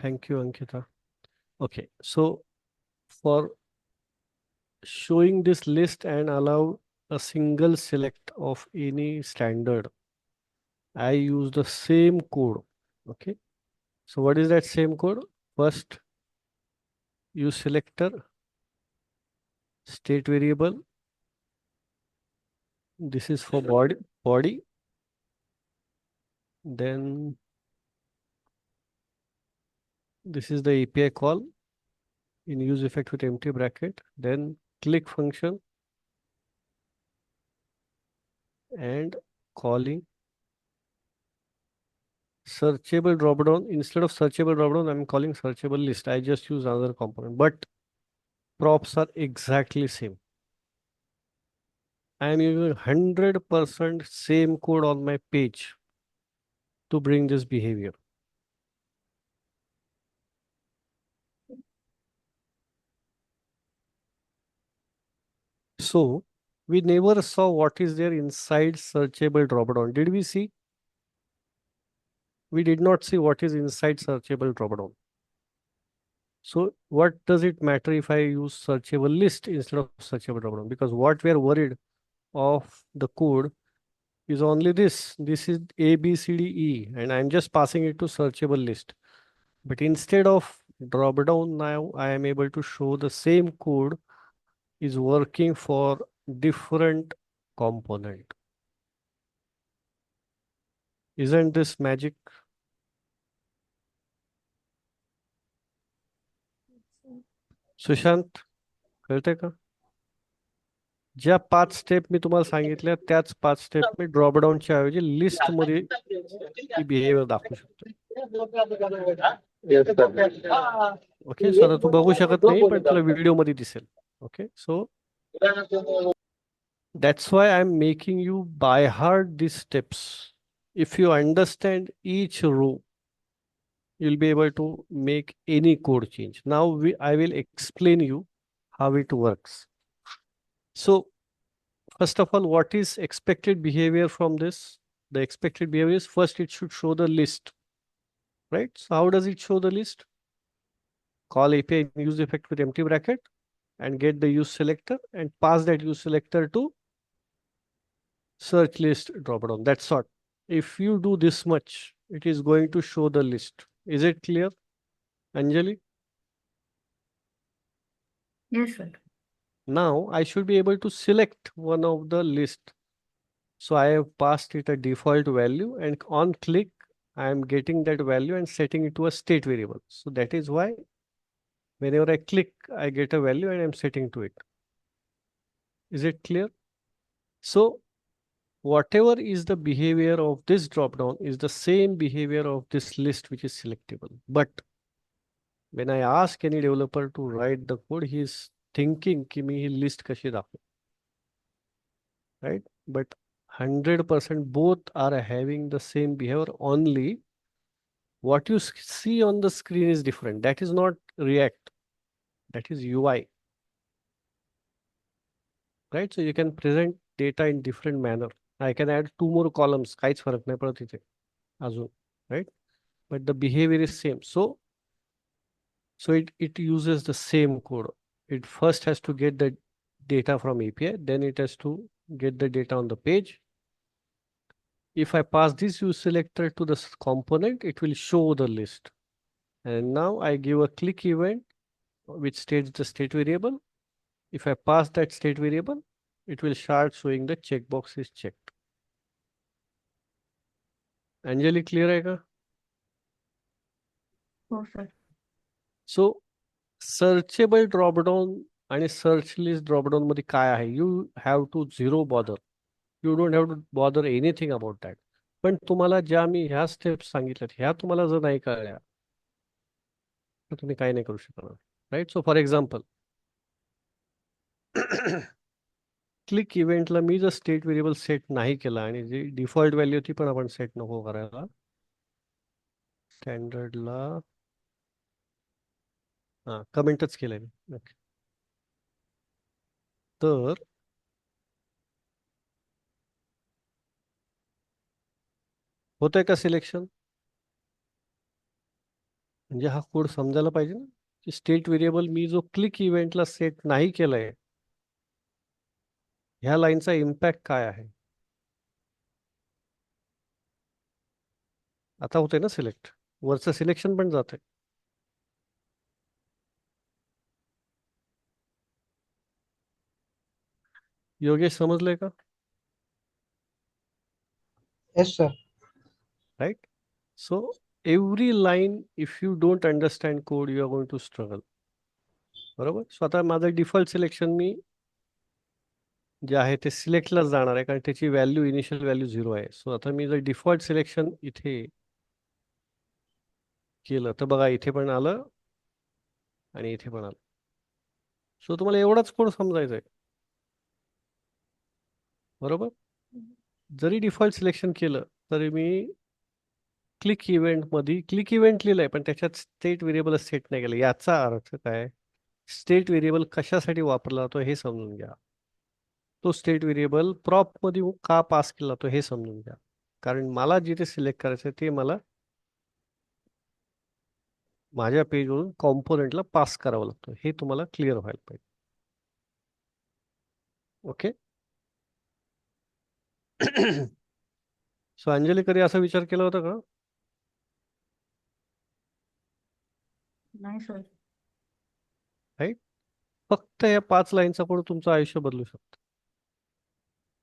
Thank you, Ankita. Okay, so for showing this list and allow a single select of any standard, I use the same code. Okay, so what is that same code? First, use selector, state variable. This is for body. Then this is the API call in use effect with empty bracket. Then click function and calling searchable dropdown. Instead of searchable dropdown, I'm calling searchable list. I just use another component, but props are exactly same. I am using 100% same code on my page to bring this behavior. So we never saw what is there inside searchable dropdown. Did we see? We did not see what is inside searchable dropdown. So what does it matter if I use searchable list instead of searchable dropdown? Because what we are worried of the code is only this. This is A, B, C, D, E, and I'm just passing it to searchable list. But instead of dropdown, now I am able to show the same code is working for different component. Isn't this magic? Sushant कळतंय का? ज्या 5 step मी तुम्हाला सांगितल्या त्याच 5 step मी ड्रॉपडाऊनच्या ऐवजी list मध्ये ही behaviour दाखवू शकतो. ओके, सो आता तू बघू शकत नाही पण तुला व्हिडिओ मध्ये दिसेल. Okay, so that's why I'm making you by heart these steps. If you understand each row, you'll be able to make any code change. Now I will explain you how it works. So first of all, what is expected behavior from this? The expected behavior is first it should show the list, right? So how does it show the list? Call API use effect with empty bracket and get the use selector and pass that use selector to search list dropdown. That's all. If you do this much, it is going to show the list. Is it clear, Anjali? Yes, sir. Now I should be able to select one of the list. So I have passed it a default value and on click, I am getting that value and setting it to a state variable. So that is why whenever I click, I get a value and I'm setting to it. Is it clear? So whatever is the behavior of this dropdown is the same behavior of this list, which is selectable. But when I ask any developer to write the code, he is thinking ki me he list कशी दाखवू, right? But 100% both are having the same behavior. Only what you see on the screen is different. That is not React, that is UI, right? So you can present data in different manner. I can add 2 more columns, काहीच फरक नाही पडत इथे अजून, right? But the behavior is same. So it uses the same code. It first has to get the data from API, then it has to get the data on the page. If I pass this use selector to the component, it will show the list. And now I give a click event which states the state variable. If I pass that state variable, it will start showing the checkbox is checked. Anjali, clear hai ka? हो sir. So searchable dropdown आणि search list dropdown मध्ये काय आहे? You have to zero bother. You don't have to bother anything about that. पण तुम्हाला ज्या मी ह्या steps सांगितल्यात ह्या तुम्हाला जर नाही कळल्या तर तुम्ही काही नाही करू शकणार, right? So for example click इव्हेंटला मी जर स्टेट व्हेरिएबल सेट नाही केला आणि जी डिफॉल्ट व्हॅल्यू ती पण आपण सेट नको करायला, स्टँडर्डला हां कमेंटच केलंय मी. ओके, तर होतंय का सिलेक्शन? म्हणजे हा कोड समजायला पाहिजे ना, की स्टेट व्हेरिएबल मी जो क्लिक इव्हेंटला सेट नाही केलाय, ह्या लाईनचा इम्पॅक्ट काय आहे. आता होतंय ना सिलेक्ट, वरचं सिलेक्शन पण जातंय. योगेश समजलंय का? Yes, sir. Right. So every line, if you don't understand code, you are going to struggle. बरोबर. सो आता माझं डिफॉल्ट सिलेक्शन मी जे आहे ते सिलेक्टलाच जाणार आहे, कारण त्याची व्हॅल्यू, इनिशियल व्हॅल्यू 0 आहे. सो आता मी जर डिफॉल्ट सिलेक्शन इथे केलं तर बघा, इथे पण आलं आणि इथे पण आलं. सो तुम्हाला एवढाच कोड समजायचा आहे. बरोबर. जरी डिफॉल्ट सिलेक्शन केलं तरी मी क्लिक इव्हेंटमध्ये क्लिक इव्हेंट लिहिलंय, पण त्याच्यात स्टेट व्हेरिएबल सेट नाही केलं. याचा अर्थ काय? स्टेट व्हेरिएबल कशासाठी वापरला जातो हे समजून घ्या. तो स्टेट व्हेरिएबल प्रॉपमध्ये का पास केला जातो हे समजून घ्या. कारण मला जिथे सिलेक्ट करायचं ते मला माझ्या पेजवरून कॉम्पोनंटला पास करावं लागतं. हे तुम्हाला क्लिअर व्हायला पाहिजे. ओके. सो अंजली, कधी असा विचार केला होता का? नाही सर. राईट. फक्त या 5 लाईनचा कोड तुमचं आयुष्य बदलू शकतं.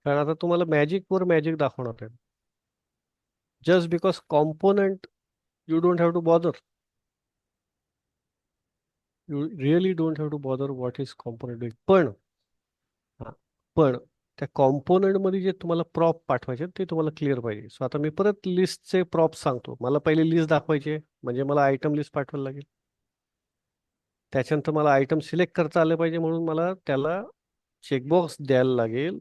कारण आता तुम्हाला मॅजिक वर मॅजिक दाखवणार आहे. Just because component, you don't have to bother. You really don't have to bother what is component doing. पण त्या कॉम्पोनंटमध्ये जे तुम्हाला प्रॉप पाठवायचे ते तुम्हाला क्लिअर पाहिजे. सो आता मी परत लिस्टचे प्रॉप सांगतो. मला पहिले लिस्ट दाखवायचे, म्हणजे मला आयटम लिस्ट पाठवायला लागेल. त्याच्यानंतर मला आयटम सिलेक्ट करता आलं पाहिजे, म्हणून मला त्याला चेकबॉक्स द्यायला लागेल.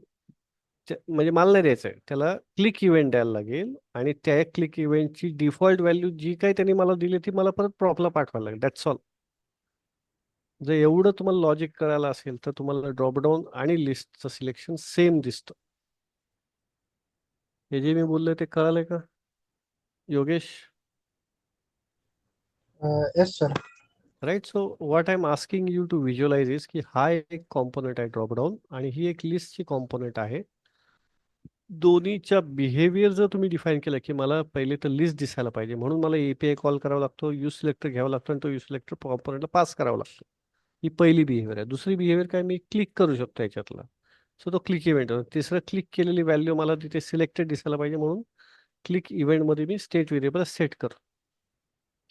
म्हणजे मला नाही द्यायचं आहे त्याला, क्लिक इव्हेंट द्यायला लागेल, आणि त्या क्लिक इव्हेंटची डिफॉल्ट व्हॅल्यू जी काही त्यांनी मला दिली ती मला परत प्रॉपला पाठवायला लागेल. That's all. जर एवढं तुम्हाला लॉजिक करायला असेल तर तुम्हाला ड्रॉपडाऊन आणि लिस्टचं सिलेक्शन सेम दिसतं. हे जे मी बोललोय ते कळालंय का योगेश? Yes, sir. Right. So what I am asking you to visualize is की हा एक कॉम्पोनंट आहे ड्रॉपडाऊन, आणि ही एक लिस्टची कॉम्पोनंट आहे. दोन्हीच्या बिहेवियर जर तुम्ही डिफाईन केलं की मला पहिले तर लिस्ट दिसायला पाहिजे, म्हणून मला एपीआय कॉल करावा लागतो, यूज सिलेक्टर घ्यावा लागतो, आणि तो यूज सिलेक्टर कॉम्पोनंटला पास करावा लागतो. ही पहिली बिहेवियर आहे. दुसरी बिहेवियर काय, मी क्लिक करू शकतो याच्यातला. सो तो क्लिक इव्हेंट. तिसरं, क्लिक केलेली व्हॅल्यू मला तिथे सिलेक्टेड दिसायला पाहिजे, म्हणून क्लिक इव्हेंटमध्ये मी स्टेट व्हेरिएबल सेट करतो.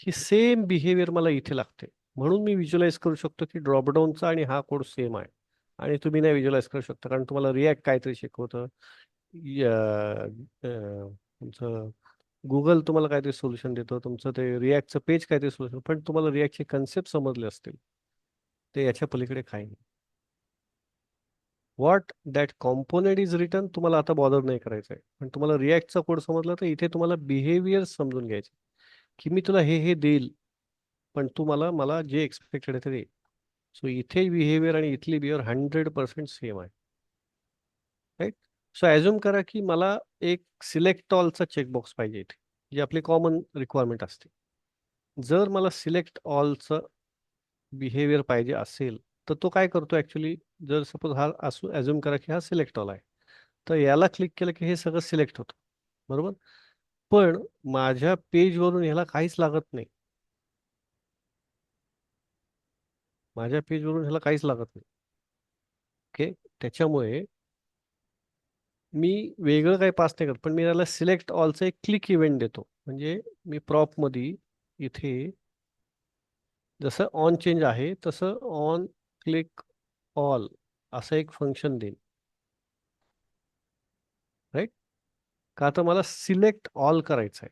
ही सेम बिहेवियर मला इथे लागते, म्हणून मी व्हिज्युअलाइज करू शकतो की ड्रॉपडाऊनचा आणि हा कोड सेम आहे. आणि तुम्ही नाही व्हिज्युअलाइज करू शकता, कारण तुम्हाला रिॲक्ट काहीतरी शिकवतं, तुमचं गुगल तुम्हाला काहीतरी सोल्युशन देतो, तुमचं ते रिॲक्टचं पेज काहीतरी सोल्युशन, पण तुम्हाला रिॲक्टचे कन्सेप्ट समजले असतील, ते याच्या पलीकडे काही नाही. What that component is return तुम्हाला आता बॉदर नाही करायचं आहे, पण तुम्हाला रिॲक्टचा कोड समजला तर इथे तुम्हाला बिहेवियर समजून घ्यायचे, की मी तुला हे देईल, पण तू मला मला जे एक्सपेक्टेड आहे ते दे. सो इथे बिहेवियर आणि इथली बिहेवियर 100% सेम आहे. राईट. सो ॲझ्युम करा की मला एक सिलेक्ट ऑलचा चेकबॉक्स पाहिजे इथे, जी आपली कॉमन रिक्वायरमेंट असते. जर मला सिलेक्ट ऑलचं बिहेवियर पाहिजे असेल तर तो काय करतो ॲक्च्युली, जर सपोज हा असू ॲझ्युम करा की हा सिलेक्ट ऑल आहे, तर याला क्लिक केलं की हे सगळं सिलेक्ट होतं. बरोबर. पण माझ्या पेजवरून ह्याला काहीच लागत नाही. माझ्या पेजवरून ह्याला काहीच लागत नाही. ओके. त्याच्यामुळे मी वेगळं काही पास नाही करत, पण मी याला सिलेक्ट ऑलचा एक क्लिक इव्हेंट देतो. म्हणजे मी प्रॉपमध्ये इथे जसं ऑन चेंज आहे तसं ऑन क्लिक ऑल असं एक फंक्शन देईन. राईट. का तर मला सिलेक्ट ऑल करायचं आहे.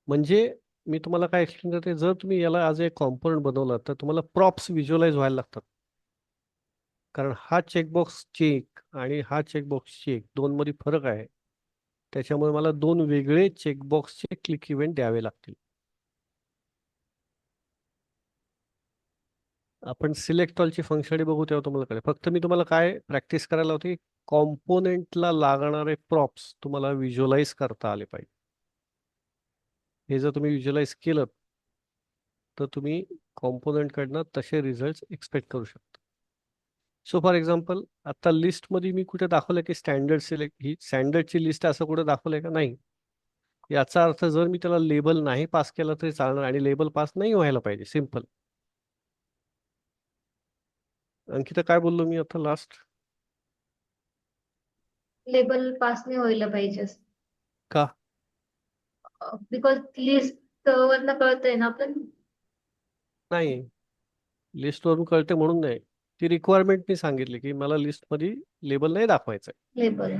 म्हणजे मी तुम्हाला काय एक्सप्लेन करते, जर तुम्ही याला आज एक कॉम्पोनंट बनवलं तर तुम्हाला प्रॉप्स व्हिज्युअलाइज व्हायला लागतात. कारण हा चेकबॉक्स चेक आणि हा चेकबॉक्स चेक दोन मध्ये फरक आहे. त्याच्यामुळे मला दोन वेगळे चेकबॉक्सचे क्लिक इव्हेंट द्यावे लागतील. आपण सिलेक्ट ऑलची फंक्शनली बघू तेव्हा तुम्हाला कळेल. फक्त मी तुम्हाला काय प्रॅक्टिस करायला होती, कॉम्पोनेंटला लागणारे प्रॉप्स तुम्हाला व्हिज्युअलाइज करता आले पाहिजे. हे जर तुम्ही व्हिज्युअलाइज केलं तर तुम्ही कॉम्पोनंटकडनं तसे रिझल्ट एक्सपेक्ट करू शकता. सो फॉर एक्झाम्पल आता लिस्टमध्ये मी कुठे दाखवलं की स्टँडर्ड सिलेक्ट ही स्टँडर्डची लिस्ट असं कुठे दाखवलंय का? नाही. याचा अर्थ जर मी त्याला लेबल नाही पास केलं तरी चालणार आणि लेबल पास नाही व्हायला पाहिजे. सिम्पल. अंकिता काय बोललो मी आता लास्ट? लेबल पास नाही व्हायला पाहिजे का? बिकॉज लिस्ट वरनं कळतंय ना आपण. नाही, लिस्टवरून कळते म्हणून नाही. ती रिक्वायरमेंट मी सांगितली की मला लिस्टमध्ये लेबल नाही दाखवायचं आहे. लेबल.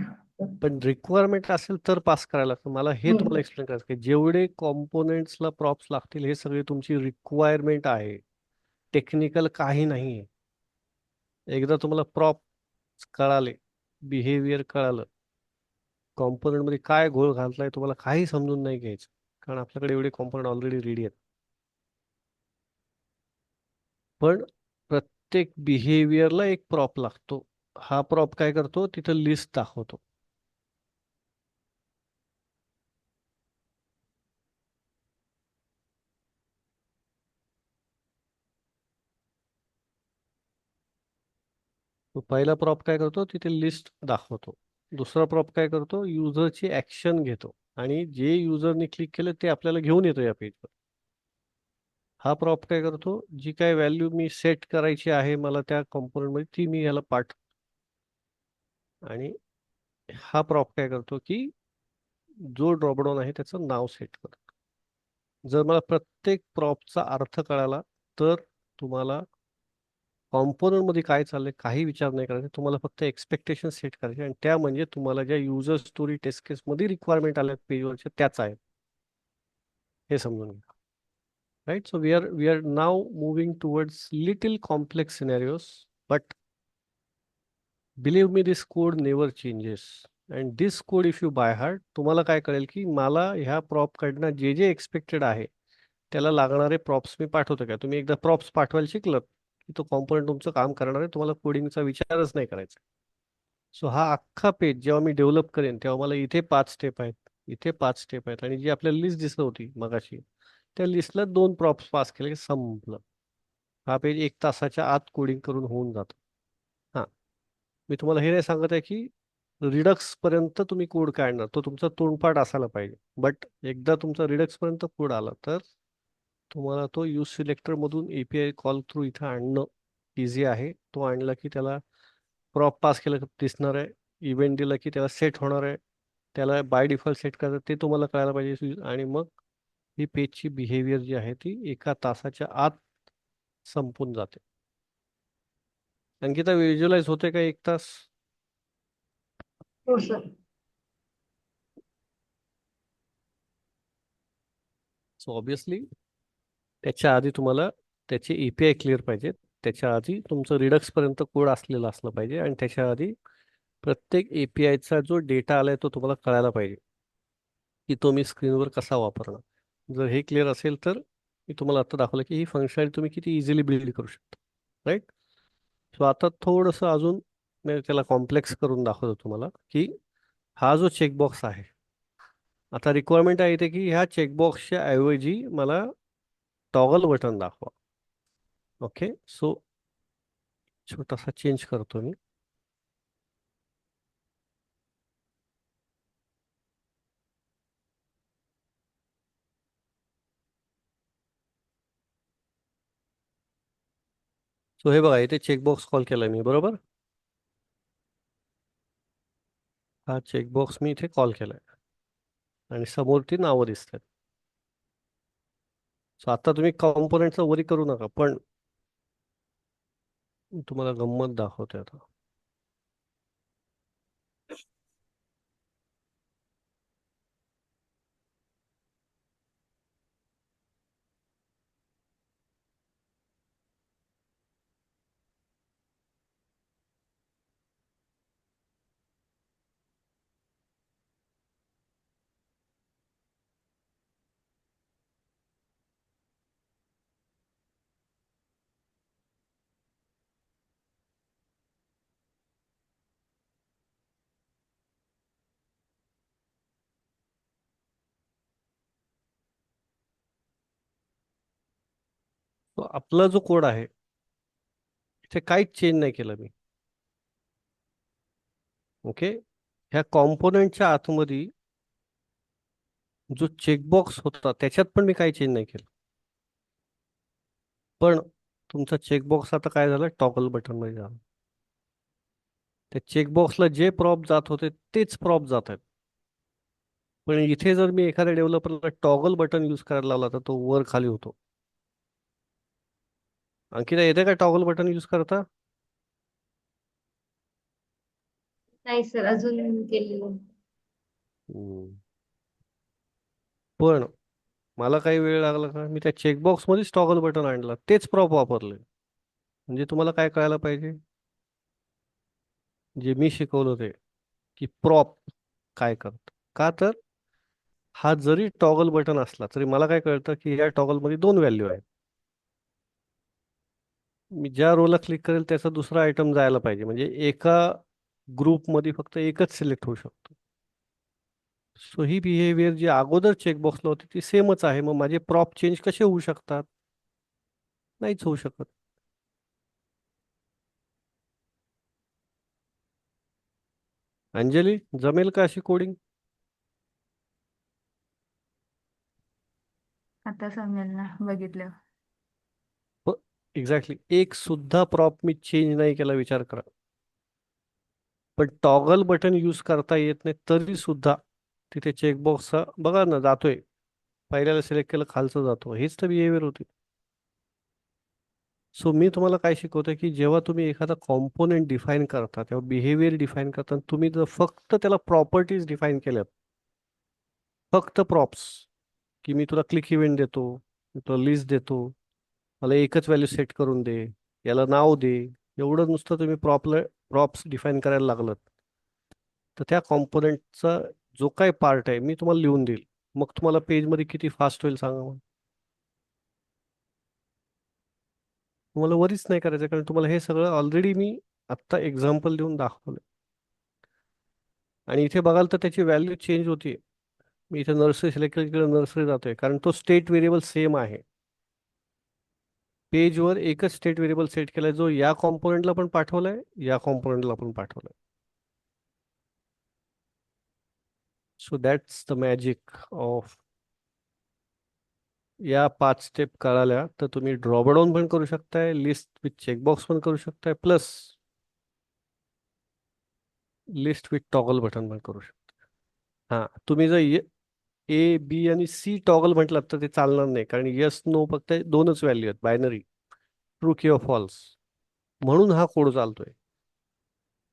पण रिक्वायरमेंट असेल तर पास करायला लागतं. मला हे तुम्हाला एक्सप्लेन करायचं की जेवढे कॉम्पोनेंट्सला प्रॉप्स लागतील हे सगळे तुमची रिक्वायरमेंट आहे. टेक्निकल काही नाही आहे. एकदा तुम्हाला प्रॉप कळाले, बिहेवियर कळालं, कॉम्पोनंटमध्ये काय घोळ घातलाय तुम्हाला काही समजून नाही घ्यायचं, कारण आपल्याकडे एवढे कॉम्पोनंट ऑलरेडी रेडी आहेत. पण प्रत्येक बिहेवियरला एक प्रॉप लागतो. हा प्रॉप काय करतो? तिथं लिस्ट दाखवतो. तो पहिला प्रॉप काय करतो? तिथे लिस्ट दाखवतो. दुसरा प्रॉप काय करतो? युजरची ऍक्शन घेतो आणि जे युजरने क्लिक केलं ते आपल्याला घेऊन येतो या पेजवर. हा प्रॉप काय करतो? जी काय व्हॅल्यू मी सेट करायची आहे मला त्या कॉम्पोनंटमध्ये ती मी याला पाठवतो. आणि हा प्रॉप काय करतो की जो ड्रॉपडाऊन आहे त्याचं नाव सेट करतो. जर मला प्रत्येक प्रॉपचा अर्थ कळाला तर तुम्हाला कॉम्पोनंट मध्ये काय चाललंय काही विचार नाही करायचा. तुम्हाला फक्त एक्सपेक्टेशन सेट करायचे आणि त्या म्हणजे तुम्हाला ज्या युजर स्टोरी टेस्ट केस मध्ये रिक्वायरमेंट आल्या पेजवरच्या त्याच आहेत. हे समजून घ्या. Right. So we are now moving towards little complex scenarios, but believe me this code never changes and this code if you by heart. तुम्हाला काय कळेल की मला ह्या प्रॉप कडनं जे जे एक्सपेक्टेड आहे त्याला लागणारे प्रॉप्स मी पाठवतो का? तुम्ही एकदा प्रॉप्स पाठवायला शिकलात की तो कॉम्पोनंट तुमचं काम करणार आहे. तुम्हाला कोडिंगचा विचारच नाही करायचा. सो हा अख्खा पेज जेव्हा मी डेव्हलप करेन तेव्हा मला इथे 5 स्टेप आहेत, इथे 5 स्टेप आहेत आणि जी आपल्याला लिस्ट दिसत होती मगाशी त्या लिस्टला 2 प्रॉप्स पास केले की संपलं. हा पेज 1 तासाच्या आत कोडिंग करून होऊन जातो. हां, मी तुम्हाला हे नाही सांगत आहे की रिडक्स पर्यंत तुम्ही कोड काढणार, तो तुमचा तोंडपाठ असायला पाहिजे. बट एकदा तुमचा रिडक्स पर्यंत कोड आला तर तुम्हाला तो यूज सिलेक्टर मधून एपीआय कॉल थ्रू इथं आणणं इझी आहे. तो आणला की त्याला प्रॉप पास केलं की दिसणार आहे, इव्हेंट दिला की त्याला सेट होणार आहे, त्याला बाय डिफॉल्ट सेट करायचं ते तुम्हाला कळायला पाहिजे. आणि मग ही पेजची बिहेवियर जी आहे ती 1 तासाच्या आत संपून जाते. अंकिता व्हिज्युअलाइज होते का 1 तास? हो सर. सो ऑब्विसली त्याच्या आधी तुम्हाला त्याचे एपीआय क्लिअर पाहिजे. त्याच्या आधी तुमचं रिडक्स पर्यंत कोड असलेला असलं पाहिजे आणि त्याच्या आधी प्रत्येक एपीआयचा जो डेटा आलाय तो तुम्हाला कळायला पाहिजे की तो मी स्क्रीनवर कसा वापरणार. जर हे क्लिअर असेल तर मी तुम्हाला आता दाखवलं की ही फंक्शनॅलिटी तुम्ही किती इझिली बिल्ड करू शकता. राईट. सो आता थोडंसं अजून मी त्याला कॉम्प्लेक्स करून दाखवतो तुम्हाला की हा जो चेकबॉक्स आहे, आता रिक्वायरमेंट आहे इथे की ह्या चेकबॉक्सच्या ऐवजी मला टॉगल बटन दाखवा. ओके. सो छोटासा चेंज करतो मी. सो हे बघा इथे चेकबॉक्स कॉल केलाय मी, बरोबर? हा चेकबॉक्स मी इथे कॉल केलाय आणि समोर ती नावं दिसतात. सो आता तुम्ही कॉम्पोनंटचा वरी करू नका, पण मी तुम्हाला गंमत दाखवते आता. तो आपला जो कोड आहे इथे काहीच चेंज नाही केलं मी. ओके, ह्या कॉम्पोनंटच्या आतमध्ये जो चेकबॉक्स होता त्याच्यात पण मी काही चेंज नाही केलं. पण तुमचा चेकबॉक्स आता काय झाला, टॉगल बटन मध्ये झाला. त्या चेकबॉक्सला जे प्रॉप जात होते तेच प्रॉप जात आहेत. पण इथे जर मी एखाद्या डेव्हलपरला टॉगल बटन यूज करायला लावला तर तो वर खाली होतो. अंकिता, येते का टॉगल बटन यूज करता? नाही सर, अजून केलेलं. हम्म. पण मला काही वेळ लागला का, मी त्या चेकबॉक्स मध्येच टॉगल बटन आणलं, तेच प्रॉप वापरले. म्हणजे तुम्हाला काय कळायला पाहिजे, जे मी शिकवलं ते की प्रॉप काय करत. का तर हा जरी टॉगल बटन असला तरी मला काय कळतं की या टॉगल मध्ये दोन व्हॅल्यू आहेत. मी ज्या रोला क्लिक करेल त्याचा दुसरा आयटम जायला पाहिजे, म्हणजे एका ग्रुपमध्ये फक्त एकच सिलेक्ट होऊ शकतो. सो ही बिहेवियर जी अगोदर चेकबॉक्सला होती ती सेमच आहे. मग माझे प्रॉप चेंज कसे होऊ शकतात? नाहीच होऊ शकत. अंजली, जमेल का अशी कोडिंग? आता समजेल ना बघितलं. एक्झॅक्टली, एक सुद्धा प्रॉप मी चेंज नाही केला, विचार करा. पण टॉगल बटन यूज करता येत नाही तरी सुद्धा तिथे चेकबॉक्स बघा ना जातोय, पहिल्याला सिलेक्ट केलं खालचं जातो. हेच तर बिहेवियर होती. सो मी तुम्हाला काय शिकवतोय की जेव्हा तुम्ही एखादा कॉम्पोनंट डिफाईन करता तेव्हा बिहेवियर डिफाईन करताना तुम्ही जर फक्त त्याला प्रॉपर्टीज डिफाईन केल्यात, फक्त प्रॉप्स, की मी तुला क्लिक इव्हेंट देतो, मी तुला लिस्ट देतो, मला एकच व्हॅल्यू सेट करून दे, याला नाव दे, एवढं नुसतं तुम्ही प्रॉप्स डिफाईन करायला लागलं तर त्या कॉम्पोनंटचा जो काय पार्ट आहे मी तुम्हाला लिहून देईल. मग तुम्हाला पेजमध्ये किती फास्ट होईल सांगा मग. तुम्हाला वरीच नाही करायचं, कारण तुम्हाला हे सगळं ऑलरेडी मी आत्ता एक्झाम्पल देऊन दाखवलं. आणि इथे बघाल तर त्याची व्हॅल्यू चेंज होती. मी इथे नर्सरी सिलेक्ट केलं, इकडे नर्सरी जातोय, कारण तो स्टेट व्हेरिएबल सेम आहे. पेजवर एकच स्टेट व्हेरिएबल सेट केलाय, जो या कॉम्पोनंटला पण पाठवलाय, या कॉम्पोनंटला पण पाठवलाय. So that's the magic of. या 5 स्टेप कळाल्या तर तुम्ही ड्रॉप डाऊन पण करू शकताय, लिस्ट विथ चेकबॉक्स पण करू शकताय, plus list with toggle button पण करू शकता. हा, तुम्ही जर ए बी आणि सी टॉगल म्हटलात तर ते चालणार नाही, कारण येस नो फक्त दोनच व्हॅल्यू आहेत, बायनरी, ट्रू किंवा फॉल्स. म्हणून हा कोड चालतोय,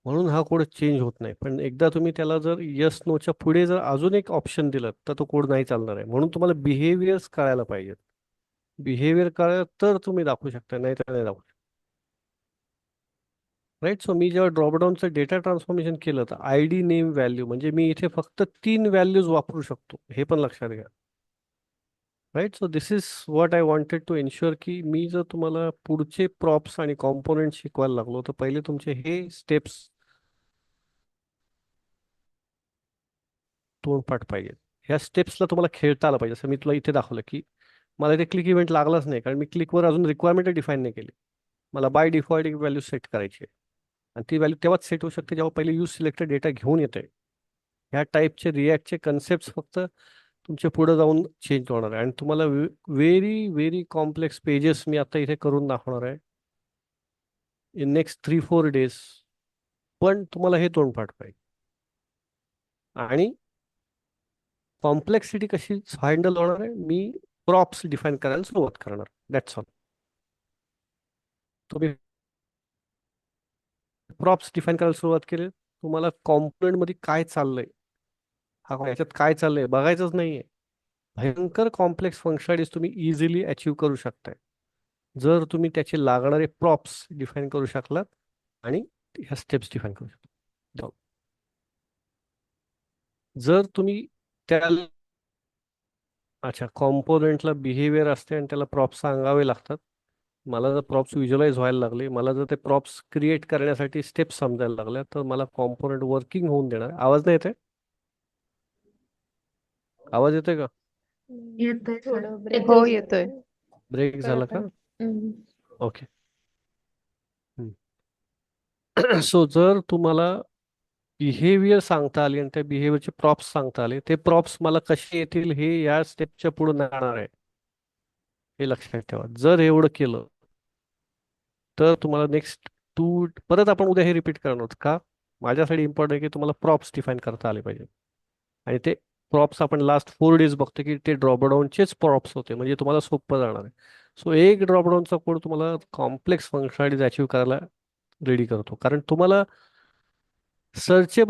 म्हणून हा कोड चेंज होत नाही. पण एकदा तुम्ही त्याला जर येस नोच्या पुढे जर अजून एक ऑप्शन दिलं तर तो कोड नाही चालणार आहे. म्हणून तुम्हाला बिहेवियर्स कळायला पाहिजेत. बिहेवियर कळलं तर तुम्ही दाखवू शकता, नाही तर नाही दाखवू शकता. राईट. सो मी जेव्हा ड्रॉपडाऊनचं डेटा ट्रान्सफॉर्मेशन केलं तर आय डी, नेम, व्हॅल्यू, म्हणजे मी इथे फक्त 3 व्हॅल्यूज वापरू शकतो, हे पण लक्षात घ्या. Right. So this is what I wanted to ensure की मी जर तुम्हाला पुढचे प्रॉप्स आणि कॉम्पोनंट शिकवायला लागलो तर पहिले तुमचे हे स्टेप्स तोंडपाठ पाहिजे. ह्या स्टेप्सला तुम्हाला खेळता आलं पाहिजे. जसं मी तुला इथे दाखवलं की मला इथे क्लिक इव्हेंट लागलाच नाही, कारण मी क्लिकवर अजून रिक्वायरमेंट डिफाईन नाही केली. मला बाय डिफॉल्ट एक व्हॅल्यू सेट करायची आहे, आणि ती व्हॅल्यू तेव्हाच सेट होऊ शकते जेव्हा पहिले यूज सिलेक्टेड डेटा घेऊन येते. ह्या टाईपचे रिॲक्टचे कन्सेप्ट फक्त तुमचे पुढे जाऊन चेंज होणार आहे, आणि तुम्हाला व्हेरी व्हेरी कॉम्प्लेक्स पेजेस मी आता इथे करून दाखवणार आहे इन नेक्स्ट 3-4 डेज. पण तुम्हाला हे तोंडपाठ पाहिजे. आणि कॉम्प्लेक्सिटी कशी हँडल होणार आहे, मी प्रॉप्स डिफाईन करायला सुरुवात करणार. That's all. तुम्ही प्रॉप्स डिफाईन करायला सुरुवात केली, तुम्हाला कॉम्पोनंट मध्ये काय चाललंय, हा याच्यात काय चाललंय बघायचंच नाहीये. भयंकर कॉम्प्लेक्स फंक्शनलिटीज तुम्ही इझिली अचीव्ह करू शकताय जर तुम्ही त्याचे लागणारे प्रॉप्स डिफाईन करू शकलात आणि ह्या स्टेप्स डिफाईन करू शकता. जर तुम्ही त्या, अच्छा, कॉम्पोनंटला बिहेवियर असते आणि त्याला प्रॉप्स सांगावे लागतात. मला जर प्रॉप्स व्हिज्युअलाइज व्हायला लागले, मला जर ते प्रॉप्स क्रिएट करण्यासाठी स्टेप्स समजायला लागल्या, तर मला कॉम्पोनंट वर्किंग होऊन देणार. आवाज नाही येते? आवाज येतोय का? येतोय सर. थोडं ब्रेक येतोय हो सर. येतोय. ब्रेक झाला का? ओके. सो जर तुम्हाला बिहेवियर सांगता आली आणि त्या बिहेवियरचे प्रॉप्स सांगता आले, ते प्रॉप्स मला कसे येतील हे या स्टेपच्या पुढे जाणार आहे, हे लक्षात ठेवा. जर एवढं केलं तर तुम्हाला नेक्स्ट परत आपण उद्या हे रिपीट करणार आहोत का? माझ्यासाठी इम्पॉर्टंट आहे की तुम्हाला प्रॉप्स डिफाईन करता आले पाहिजे. आणि ते प्रॉप्स आपण लास्ट 4 days बघतो की ते ड्रॉपडाऊनचेच प्रॉप्स होते, म्हणजे तुम्हाला सोपं जाणार आहे. सो एक ड्रॉपडाऊनचा कोड तुम्हाला कॉम्प्लेक्स फंक्शनॅलिटीज अचीव्ह करायला रेडी करतो, कारण तुम्हाला सर्चेबल